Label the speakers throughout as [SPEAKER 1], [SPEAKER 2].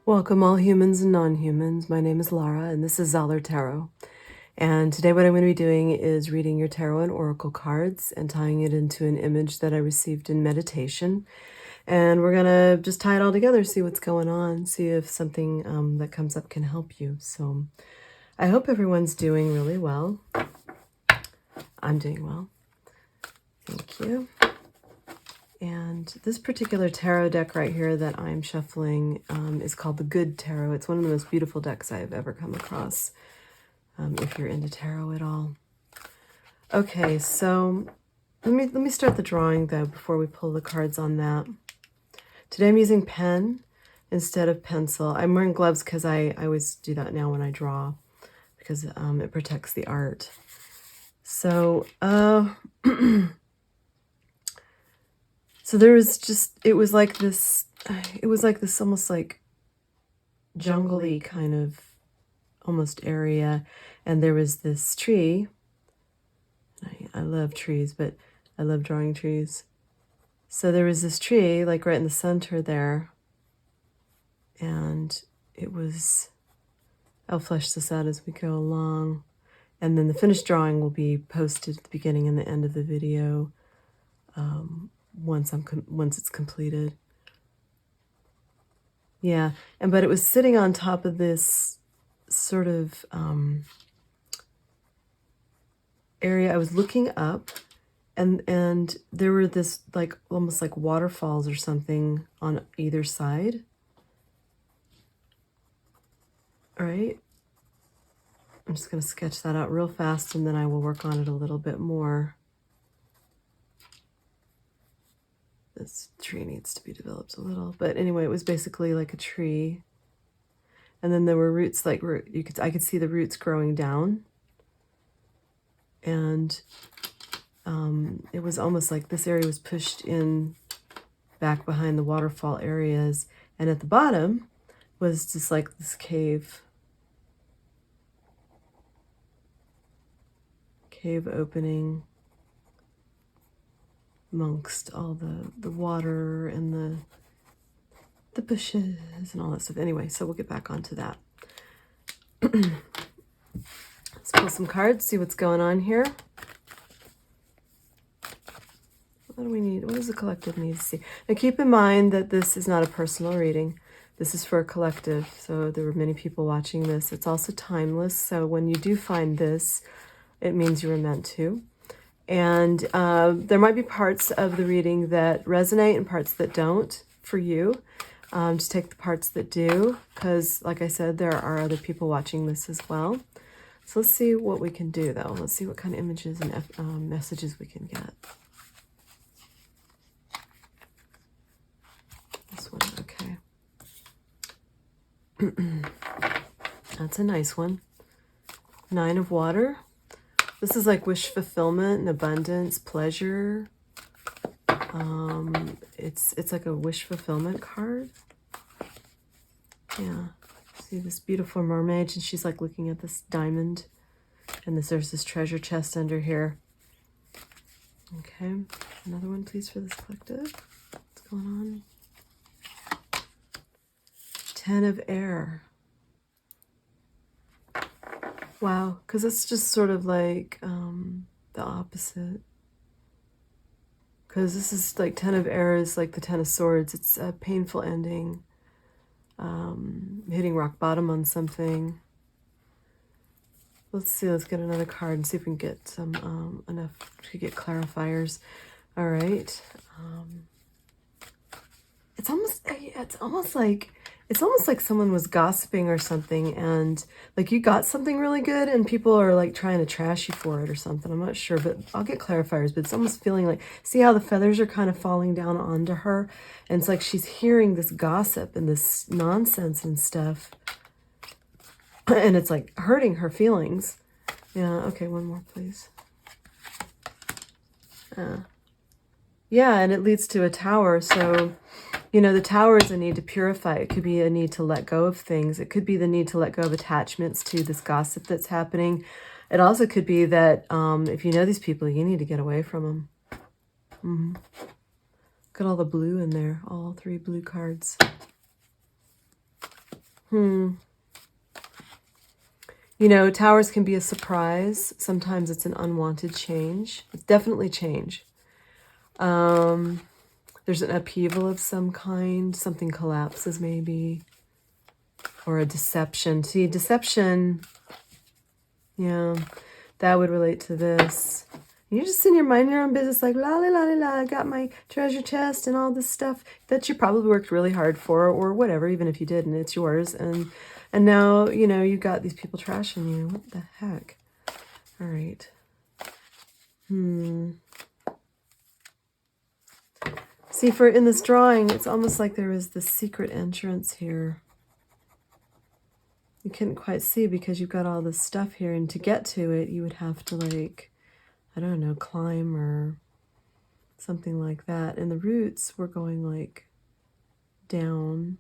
[SPEAKER 1] Welcome all humans and non-humans. My name is Lara and this is Zollar Tarot. And today what I'm going to be doing is reading your tarot and oracle cards and tying it into an image that I received in meditation. And we're going to just tie it all together, see what's going on, see if something that comes up can help you. So I hope everyone's doing really well. I'm doing well. Thank you. And this particular tarot deck right here that I'm shuffling is called the Good Tarot. It's one of the most beautiful decks I've ever come across, if you're into tarot at all. Okay, so let me start the drawing though before we pull the cards on that. Today I'm using pen instead of pencil. I'm wearing gloves because I always do that now when I draw because it protects the art. So so there was just, it was like this almost like jungle-y kind of almost area. And there was this tree. I love trees, but I love drawing trees. So there was this tree like right in the center there. And it was, I'll flesh this out as we go along. And then the finished drawing will be posted at the beginning and the end of the video. Once it's completed. Yeah, but it was sitting on top of this sort of area. I was looking up, and there were this like almost like waterfalls or something on either side. All right, I'm just going to sketch that out real fast, and then I will work on it a little bit more. This tree needs to be developed a little, but anyway, it was basically like a tree, and then there were roots, like I could see the roots growing down, and it was almost like this area was pushed in back behind the waterfall areas, and at the bottom was just like this cave opening amongst all the water and the bushes and all that stuff. Anyway, so we'll get back onto that. Let's pull some cards, see what's going on here. What do we need? What does the collective need to see? Now keep in mind that this is not a personal reading. This is for a collective, so there were many people watching this. It's also timeless, so when you do find this, it means you were meant to. And there might be parts of the reading that resonate and parts that don't for you. Just take the parts that do, because like I said, there are other people watching this as well. So let's see what we can do though. Let's see what kind of images and messages we can get. This one, okay. That's a nice one. 9 of Water. This is like wish fulfillment and abundance, pleasure. It's like a wish fulfillment card. Yeah. See this beautiful mermaid, and she's like looking at this diamond, and there's this treasure chest under here. Okay. Another one, please, for this collective. What's going on? 10 of Air. Wow, because it's just sort of like the opposite. Because this is like 10 of Air is like the 10 of Swords. It's a painful ending. Hitting rock bottom on something. Let's see, let's get another card and see if we can get some enough to get clarifiers. All right. It's almost like someone was gossiping or something, and like you got something really good and people are like trying to trash you for it or something. I'm not sure, but I'll get clarifiers. But it's almost feeling like, see how the feathers are kind of falling down onto her, and it's like she's hearing this gossip and this nonsense and stuff, and it's like hurting her feelings. Yeah, okay, one more please. Yeah, and it leads to a tower. So, you know, the tower is a need to purify. It could be a need to let go of things. It could be the need to let go of attachments to this gossip that's happening. It also could be that if you know these people, you need to get away from them. Got all the blue in there, all 3 blue cards. You know, towers can be a surprise. Sometimes it's an unwanted change. It's definitely change. There's an upheaval of some kind. Something collapses maybe. Or a deception. See, deception, yeah, that would relate to this. You're just in your mind, your own business, like la la la la la. I got my treasure chest and all this stuff that you probably worked really hard for, or whatever. Even if you didn't, it's yours. And now you know you got these people trashing you. What the heck? All right. See, for in this drawing, it's almost like there is this secret entrance here. You couldn't quite see because you've got all this stuff here, and to get to it, you would have to, like, I don't know, climb or something like that. And the roots were going like down.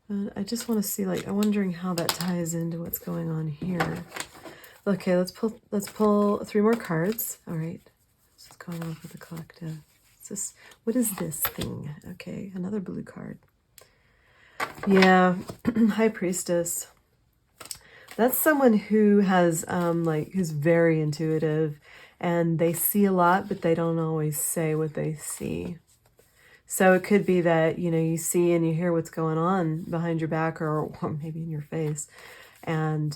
[SPEAKER 1] And I just want to see, like, I'm wondering how that ties into what's going on here. Okay, let's pull 3 more cards. All right, what's going on for the collective? What is this thing? Okay, another blue card. Yeah, High Priestess. That's someone who has, who's very intuitive, and they see a lot, but they don't always say what they see. So it could be that, you know, you see and you hear what's going on behind your back or maybe in your face, and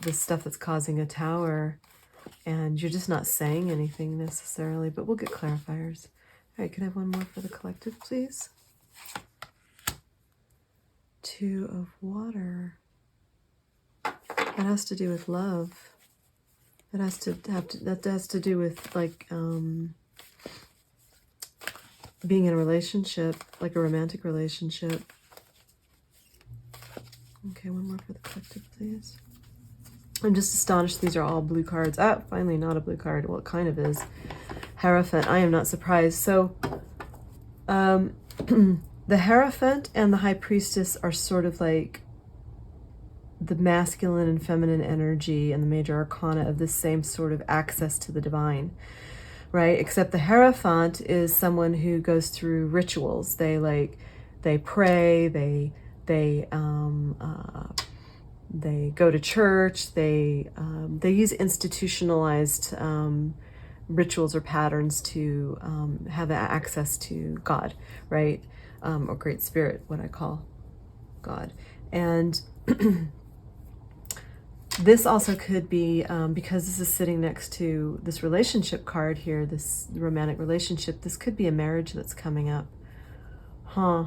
[SPEAKER 1] the stuff that's causing a tower, and you're just not saying anything necessarily, but we'll get clarifiers. All right, can I have one more for the collective, please? 2 of water. That has to do with love. That has to do with, like, being in a relationship, like a romantic relationship. Okay, one more for the collective, please. I'm just astonished these are all blue cards. Ah, finally not a blue card. Well, it kind of is. Hierophant. I am not surprised. So, the Hierophant and the High Priestess are sort of like the masculine and feminine energy and the major arcana of this same sort of access to the divine, right? Except the Hierophant is someone who goes through rituals. They pray, they go to church, they use institutionalized rituals or patterns to have access to God, right? Or Great Spirit, what I call God. And this also could be, because this is sitting next to this relationship card here, this romantic relationship, this could be a marriage that's coming up. Huh.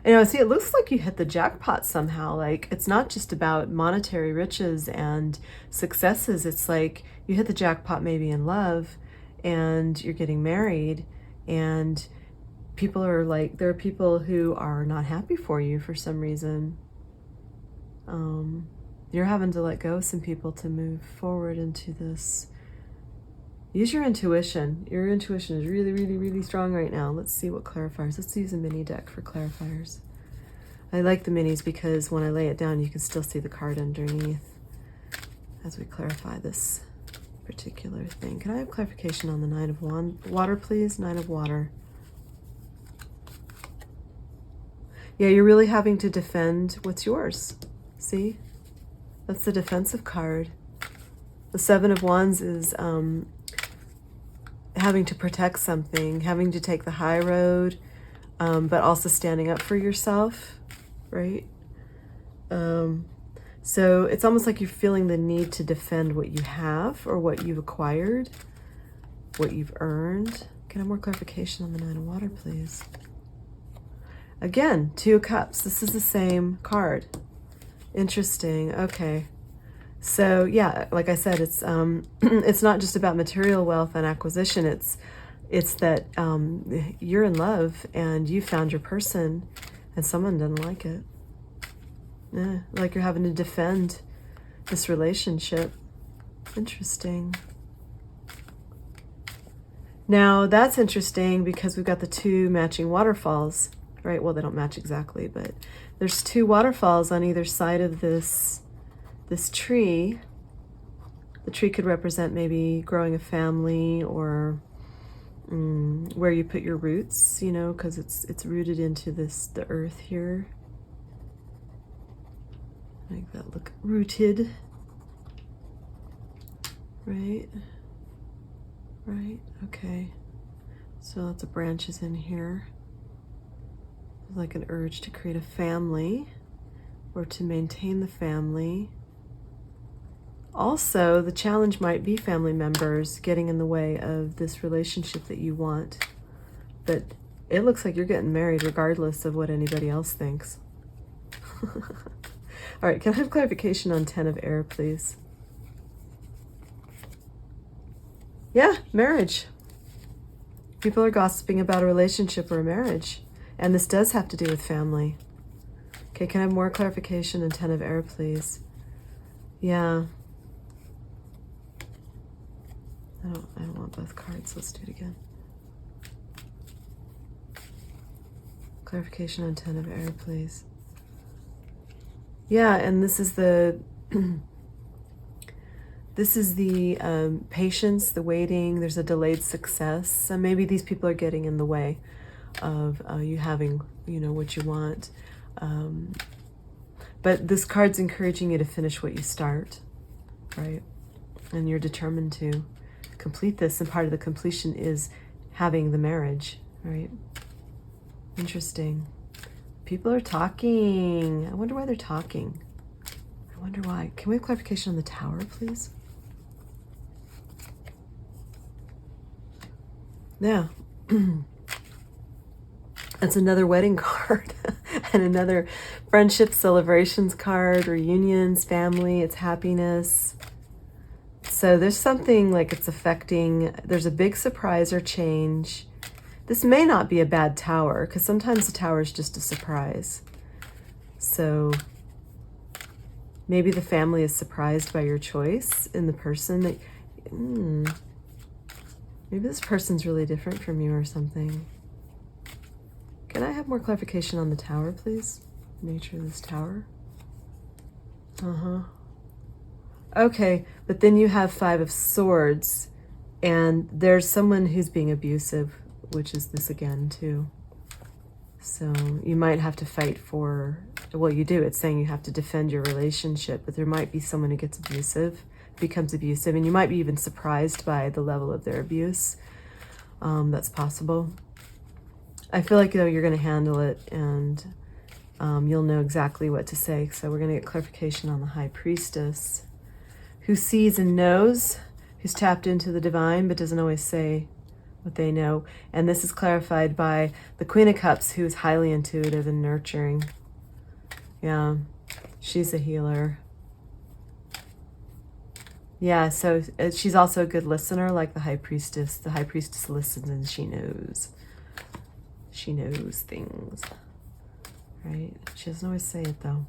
[SPEAKER 1] You know, see, it looks like you hit the jackpot somehow. Like, it's not just about monetary riches and successes. It's like you hit the jackpot maybe in love, and you're getting married, and people are like, there are people who are not happy for you for some reason. You're having to let go of some people to move forward into this. Use your intuition. Your intuition is really, really, really strong right now. Let's see what clarifiers. Let's use a mini deck for clarifiers. I like the minis because when I lay it down, you can still see the card underneath as we clarify this particular thing. Can I have clarification on the 9 of water, please? 9 of water. Yeah, you're really having to defend what's yours. See? That's the defensive card. The 7 of Wands is having to protect something, having to take the high road, but also standing up for yourself, right? So it's almost like you're feeling the need to defend what you have or what you've acquired, what you've earned. Can I have more clarification on the 9 of water, please? Again, 2 of cups. This is the same card. Interesting. Okay. So yeah, like I said, it's it's not just about material wealth and acquisition. It's that you're in love and you found your person, and someone doesn't like it. Yeah, like you're having to defend this relationship. Interesting. Now that's interesting because we've got the 2 matching waterfalls, right? Well, they don't match exactly, but there's 2 waterfalls on either side of this tree. The tree could represent maybe growing a family or where you put your roots, you know, because it's rooted into the earth here. Make that look rooted. Right? Right, okay. So lots of branches in here. There's like an urge to create a family or to maintain the family. Also, the challenge might be family members getting in the way of this relationship that you want. But it looks like you're getting married regardless of what anybody else thinks. All right, can I have clarification on 10 of air, please? Yeah, marriage. People are gossiping about a relationship or a marriage. And this does have to do with family. Okay, can I have more clarification on 10 of air, please? Yeah. I don't want both cards. Let's do it again. Clarification on 10 of air, please. Yeah, and this is the this is the patience, the waiting. There's a delayed success. So maybe these people are getting in the way of you having, you know, what you want. But this card's encouraging you to finish what you start, right? And you're determined to complete this, and part of the completion is having the marriage, right? Interesting. People are talking. I wonder why they're talking. I wonder why. Can we have clarification on the Tower, please? Yeah. That's another wedding card and another friendship celebrations card, reunions, family, it's happiness. So there's something like it's affecting, there's a big surprise or change. This may not be a bad tower because sometimes the tower is just a surprise. So maybe the family is surprised by your choice in the person that, maybe this person's really different from you or something. Can I have more clarification on the Tower, please? The nature of this tower. Okay, but then you have 5 of Swords, and there's someone who's being abusive, which is this again too. So you might have to fight for, well, you do. It's saying you have to defend your relationship, but there might be someone who gets abusive, becomes abusive, and you might be even surprised by the level of their abuse. That's possible. I feel like, though, you're going to handle it, and you'll know exactly what to say. So we're going to get clarification on the High Priestess, who sees and knows, who's tapped into the divine, but doesn't always say what they know. And this is clarified by the Queen of Cups, who is highly intuitive and nurturing. Yeah, she's a healer. Yeah, so she's also a good listener, like the High Priestess. The High Priestess listens and she knows. She knows things, right? She doesn't always say it, though.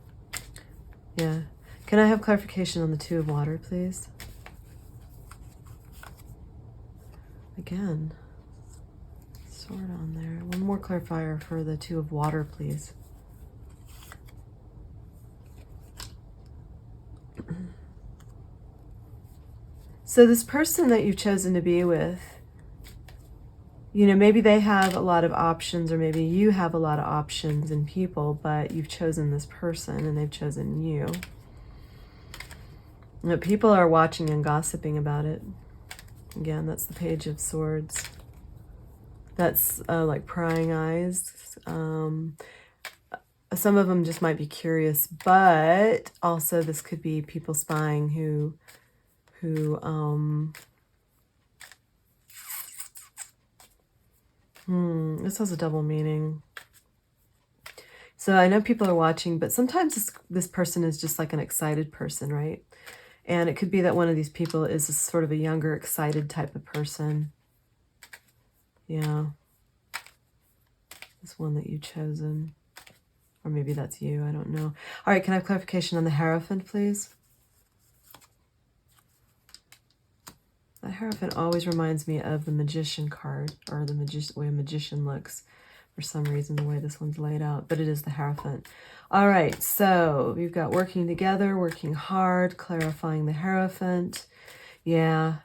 [SPEAKER 1] Yeah. Can I have clarification on the 2 of Water, please? Again, Sword on there. One more clarifier for the 2 of Water, please. So this person that you've chosen to be with, you know, maybe they have a lot of options, or maybe you have a lot of options in people, but you've chosen this person and they've chosen you. But people are watching and gossiping about it. Again, that's the Page of Swords. That's like prying eyes. Some of them just might be curious, but also this could be people spying who this has a double meaning. So I know people are watching, but sometimes this person is just like an excited person, right? And it could be that one of these people is a sort of a younger, excited type of person. Yeah. This one that you've chosen. Or maybe that's you, I don't know. All right, can I have clarification on the Hierophant, please? The Hierophant always reminds me of the Magician card, or the way a magician looks, for some reason, the way this one's laid out, but it is the Hierophant. All right, so we've got working together, working hard, clarifying the Hierophant. Yeah,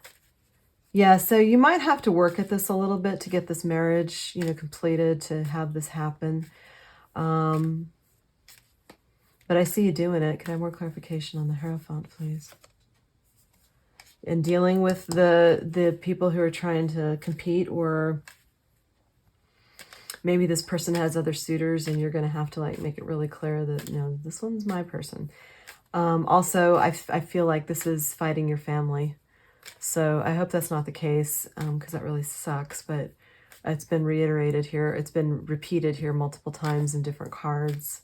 [SPEAKER 1] Yeah, so you might have to work at this a little bit to get this marriage, completed, to have this happen. But I see you doing it. Can I have more clarification on the Hierophant, please? And dealing with the people who are trying to compete, or maybe this person has other suitors and you're going to have to like make it really clear that, this one's my person. Also, I feel like this is fighting your family. So I hope that's not the case, because that really sucks. But it's been reiterated here. It's been repeated here multiple times in different cards.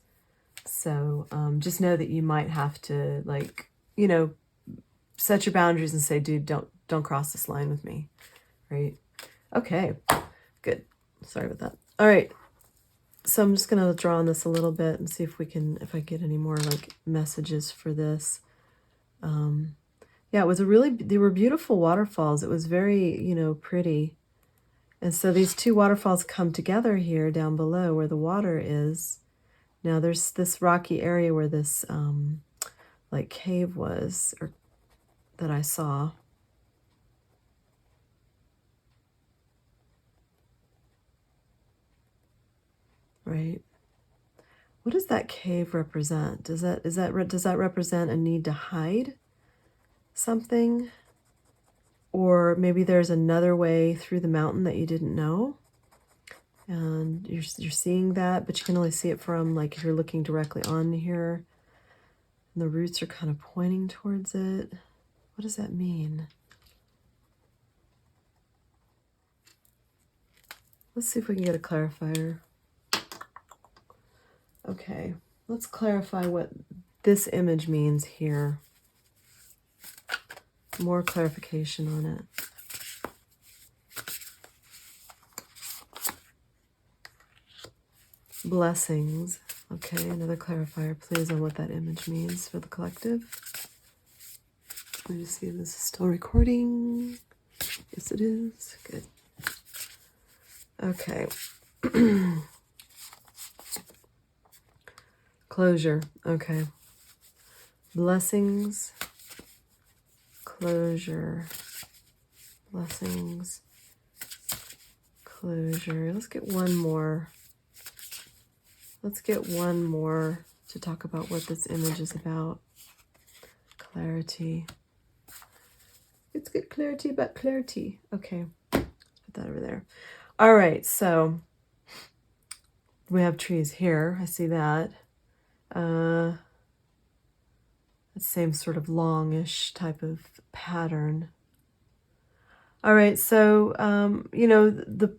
[SPEAKER 1] So just know that you might have to, like, set your boundaries and say, dude, don't cross this line with me, right? Okay, good. Sorry about that. All right. So I'm just gonna draw on this a little bit and see if I get any more like messages for this. Yeah, they were beautiful waterfalls. It was very, pretty. And so these two waterfalls come together here down below where the water is. Now there's this rocky area where this like cave was, or that I saw. Right. What does that cave represent? Does that represent a need to hide something? Or maybe there's another way through the mountain that you didn't know, and you're seeing that, but you can only see it from, like, if you're looking directly on here, and the roots are kind of pointing towards it. What does that mean? Let's see if we can get a clarifier. Okay, let's clarify what this image means here. More clarification on it. Blessings. Okay, another clarifier, please, on what that image means for the collective. Let me see if this is still recording. Yes, it is. Good. Okay. Closure. Okay. Blessings. Closure. Blessings. Closure. Let's get one more. Let's get one more to talk about what this image is about. Clarity. Let's get clarity about clarity. Okay. Let's put that over there. All right. So we have trees here. I see that. Same sort of longish type of pattern. All right, so the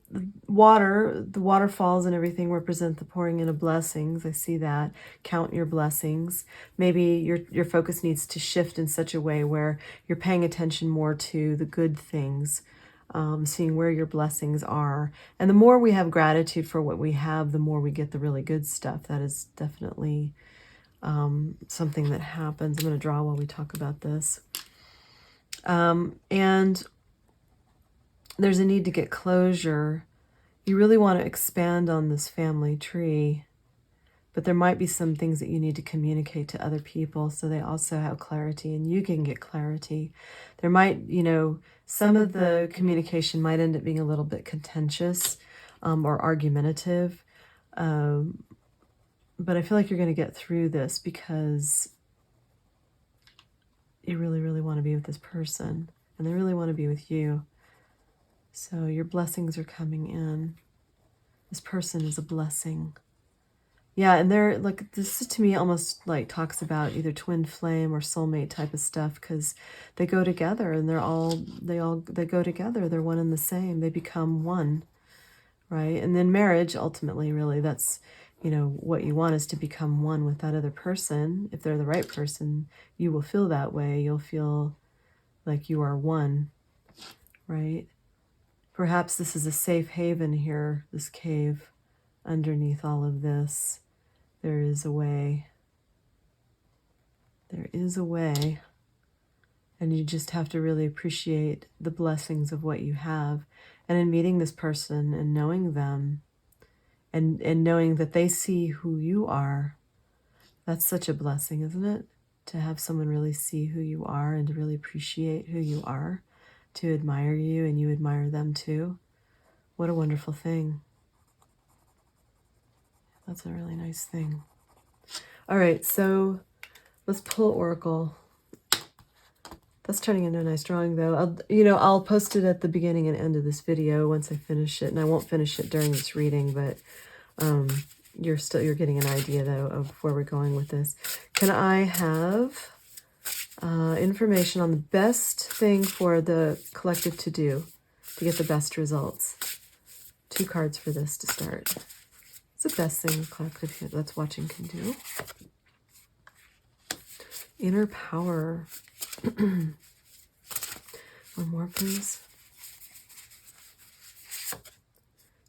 [SPEAKER 1] waterfalls and everything represent the pouring in of blessings. I see that. Count your blessings. Maybe your focus needs to shift in such a way where you're paying attention more to the good things, seeing where your blessings are. And the more we have gratitude for what we have, the more we get the really good stuff. That is definitely something that happens. I'm going to draw while we talk about this. And there's a need to get closure. You really want to expand on this family tree, but there might be some things that you need to communicate to other people so they also have clarity and you can get clarity. There might, some of the communication might end up being a little bit contentious or argumentative. But I feel like you're going to get through this because you really, really want to be with this person and they really want to be with you. So your blessings are coming in. This person is a blessing. Yeah, and they're like, this is to me almost like talks about either twin flame or soulmate type of stuff, because they go together and they go together. They're one and the same. They become one, right? And then marriage, ultimately, really, that's, what you want is to become one with that other person. If they're the right person, you will feel that way. You'll feel like you are one, right? Perhaps this is a safe haven here, this cave. Underneath all of this, there is a way. There is a way. And you just have to really appreciate the blessings of what you have. And in meeting this person and knowing them, and knowing that they see who you are, that's such a blessing, isn't it? To have someone really see who you are and to really appreciate who you are. to admire you and you admire them too. What a wonderful thing. That's a really nice thing. All right, so let's pull Oracle. That's turning into a nice drawing, though. I'll post it at the beginning and end of this video once I finish it, and I won't finish it during this reading, but you're getting an idea, though, of where we're going with this. Can I have information on the best thing for the collective to do to get the best results? 2 cards for this to start. It's the best thing the collective that's watching can do. Inner power. One more, please.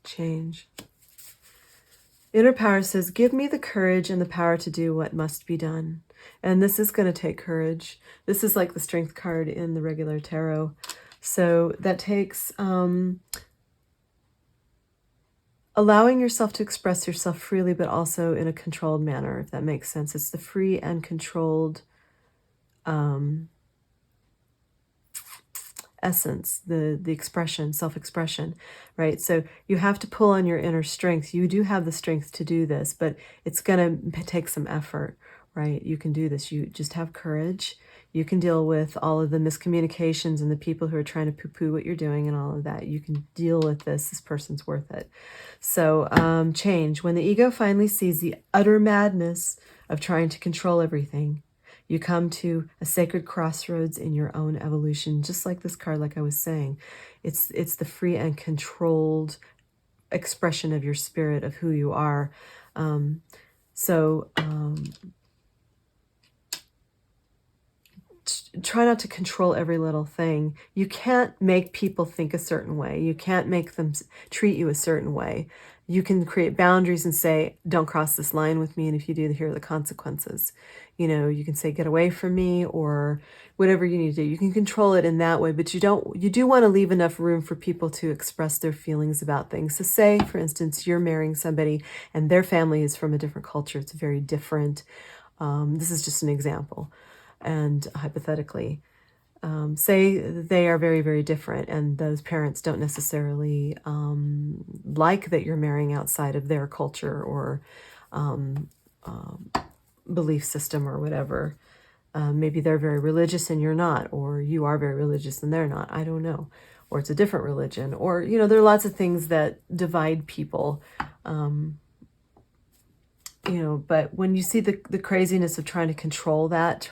[SPEAKER 1] Change. Inner power says, give me the courage and the power to do what must be done. And this is going to take courage. This is like the strength card in the regular tarot. So that takes allowing yourself to express yourself freely, but also in a controlled manner, if that makes sense. It's the free and controlled essence, the expression, self-expression, right? So you have to pull on your inner strength. You do have the strength to do this, but it's going to take some effort, right? You can do this. You just have courage. You can deal with all of the miscommunications and the people who are trying to poo-poo what you're doing and all of that. You can deal with this. This person's worth it. So change. When the ego finally sees the utter madness of trying to control everything, you come to a sacred crossroads in your own evolution, just like this card, like I was saying. It's the free and controlled expression of your spirit, of who you are. Try not to control every little thing. You can't make people think a certain way. You can't make them treat you a certain way. You can create boundaries and say, don't cross this line with me, and if you do, here are the consequences. You can say, get away from me, or whatever you need to do. You can control it in that way, but you do want to leave enough room for people to express their feelings about things. So say, for instance, you're marrying somebody and their family is from a different culture. It's very different. This is just an example. And hypothetically, say they are very, very different, and those parents don't necessarily like that you're marrying outside of their culture or belief system or whatever. Maybe they're very religious and you're not, or you are very religious and they're not. I don't know. Or it's a different religion, or, there are lots of things that divide people. But when you see the craziness of trying to control that,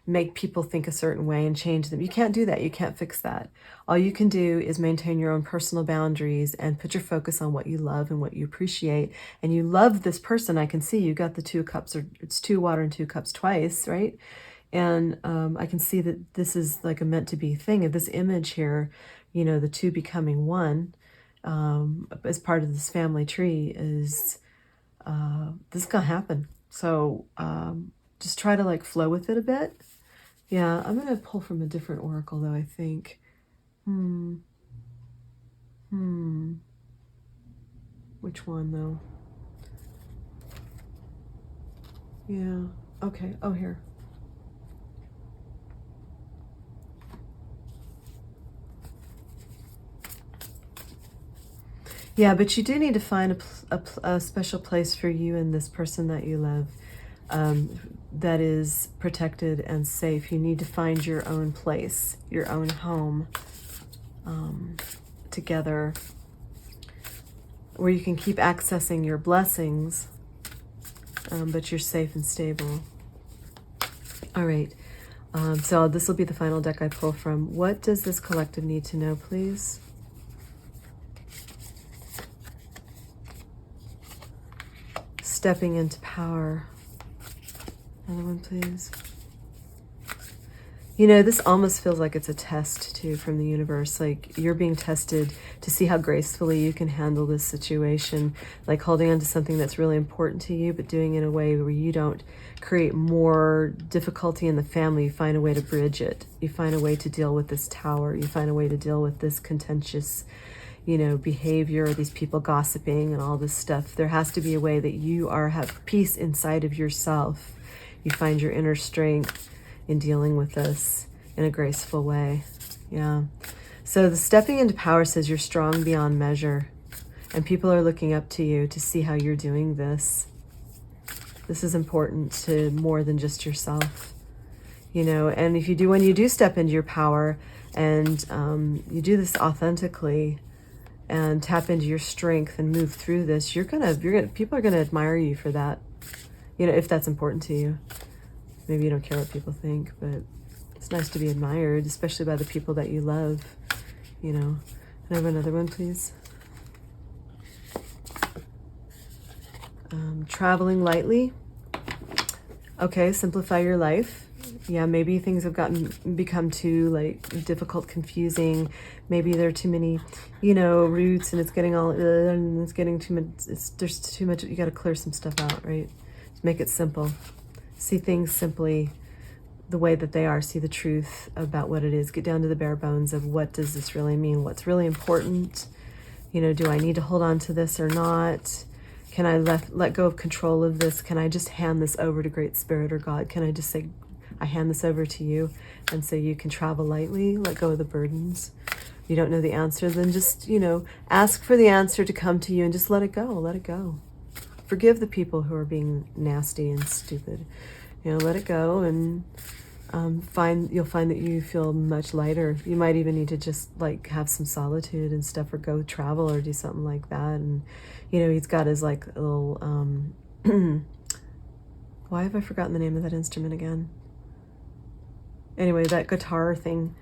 [SPEAKER 1] make people think a certain way and change them, you can't do that. You can't fix that. All you can do is maintain your own personal boundaries and put your focus on what you love and what you appreciate. And you love this person. I can see you got the 2 cups, or it's 2 water and 2 cups twice, right? And I can see that this is like a meant to be thing of this image here, the 2 becoming 1 as part of this family tree is... this is gonna happen. So just try to flow with it a bit. Yeah, I'm gonna pull from a different oracle though, I think. Which one though? Yeah, okay. Oh, here. Yeah, but you do need to find a special place for you and this person that you love that is protected and safe. You need to find your own place, your own home together, where you can keep accessing your blessings, but you're safe and stable. All right, so this will be the final deck I pull from. What does this collective need to know, please? Stepping into power. Another one, please. This almost feels like it's a test, too, from the universe. Like you're being tested to see how gracefully you can handle this situation. Like holding on to something that's really important to you, but doing it in a way where you don't create more difficulty in the family. You find a way to bridge it. You find a way to deal with this tower. You find a way to deal with this contentious behavior, these people gossiping and all this stuff. There has to be a way that you have peace inside of yourself. You find your inner strength in dealing with this in a graceful way. Yeah. So the stepping into power says you're strong beyond measure, and people are looking up to you to see how you're doing this. This is important to more than just yourself, you know. And if you do, when you do step into your power, and you do this authentically, and tap into your strength and move through this, people are gonna admire you for that. You know, if that's important to you. Maybe you don't care what people think, but it's nice to be admired, especially by the people that you love, you know. Can I have another one, please? Traveling lightly. Okay, simplify your life. Yeah, maybe things have become too like difficult, confusing. Maybe there are too many, you know, routes, and it's getting all, and it's getting too much. There's too much. You got to clear some stuff out, right? Just make it simple. See things simply, the way that they are. See the truth about what it is. Get down to the bare bones of what does this really mean? What's really important? You know, do I need to hold on to this or not? Can I let go of control of this? Can I just hand this over to Great Spirit or God? Can I just say, I hand this over to you, and so you can travel lightly, let go of the burdens? You don't know the answer, then just, you know, ask for the answer to come to you and just let it go, let it go. Forgive the people who are being nasty and stupid. You know, let it go, and you'll find that you feel much lighter. You might even need to just like have some solitude and stuff, or go travel or do something like that. And you know, he's got his like little why have I forgotten the name of that instrument again? Anyway, that guitar thing.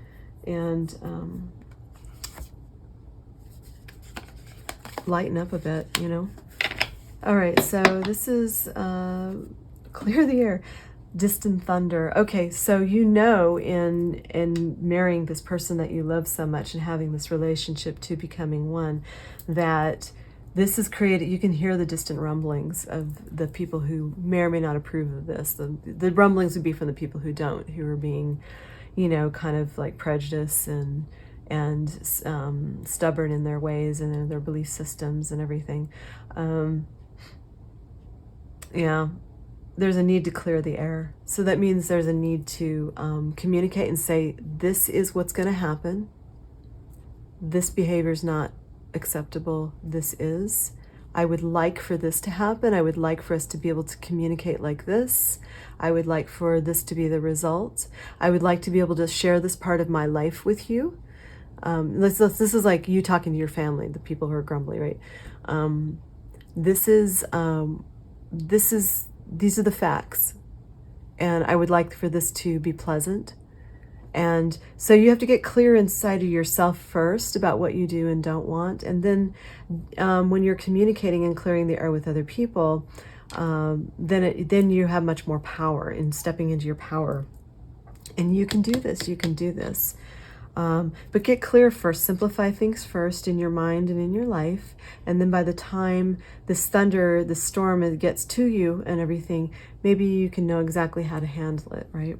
[SPEAKER 1] And lighten up a bit, you know. All right, so this is clear the air. Distant thunder. Okay, so you know, in marrying this person that you love so much and having this relationship to becoming one, that this is created. You can hear the distant rumblings of the people who may or may not approve of this. The rumblings would be from the people who don't, who are being, you know, kind of like prejudiced and stubborn in their ways and in their belief systems and everything. Yeah. There's a need to clear the air. So that means there's a need to communicate and say, this is what's going to happen. This behavior is not acceptable. This is. I would like for this to happen. I would like for us to be able to communicate like this. I would like for this to be the result. I would like to be able to share this part of my life with you. This is like you talking to your family, the people who are grumbly, right? These are the facts, and I would like for this to be pleasant. And so you have to get clear inside of yourself first about what you do and don't want. And then when you're communicating and clearing the air with other people, then you have much more power in stepping into your power. And you can do this, you can do this. But get clear first, simplify things first in your mind and in your life. And then by the time this thunder, this storm, it gets to you and everything, maybe you can know exactly how to handle it, right?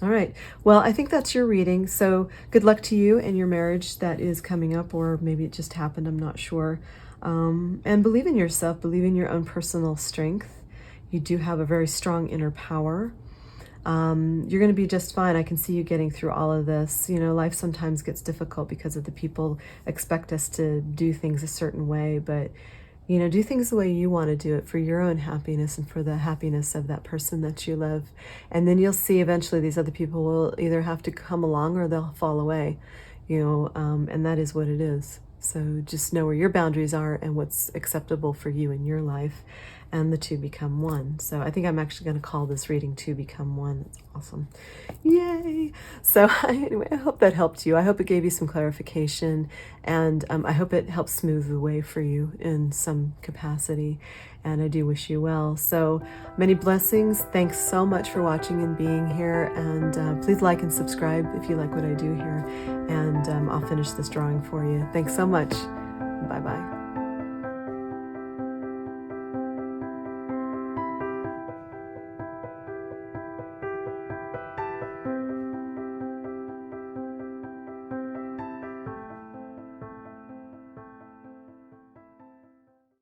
[SPEAKER 1] All right. Well, I think that's your reading. So good luck to you and your marriage that is coming up, or maybe it just happened, I'm not sure. And believe in yourself, believe in your own personal strength. You do have a very strong inner power. You're going to be just fine. I can see you getting through all of this. You know, life sometimes gets difficult because of the people expect us to do things a certain way, but, you know, do things the way you want to do it for your own happiness and for the happiness of that person that you love. And then you'll see eventually these other people will either have to come along or they'll fall away, you know, and that is what it is. So just know where your boundaries are and what's acceptable for you in your life, and the two become one. So I think I'm actually going to call this reading Two Become One. That's awesome. Yay. So anyway, I hope that helped you. I hope it gave you some clarification, and I hope it helps smooth the way for you in some capacity. And I do wish you well. So many blessings. Thanks so much for watching and being here. And please like and subscribe if you like what I do here. And I'll finish this drawing for you. Thanks so much. Bye-bye.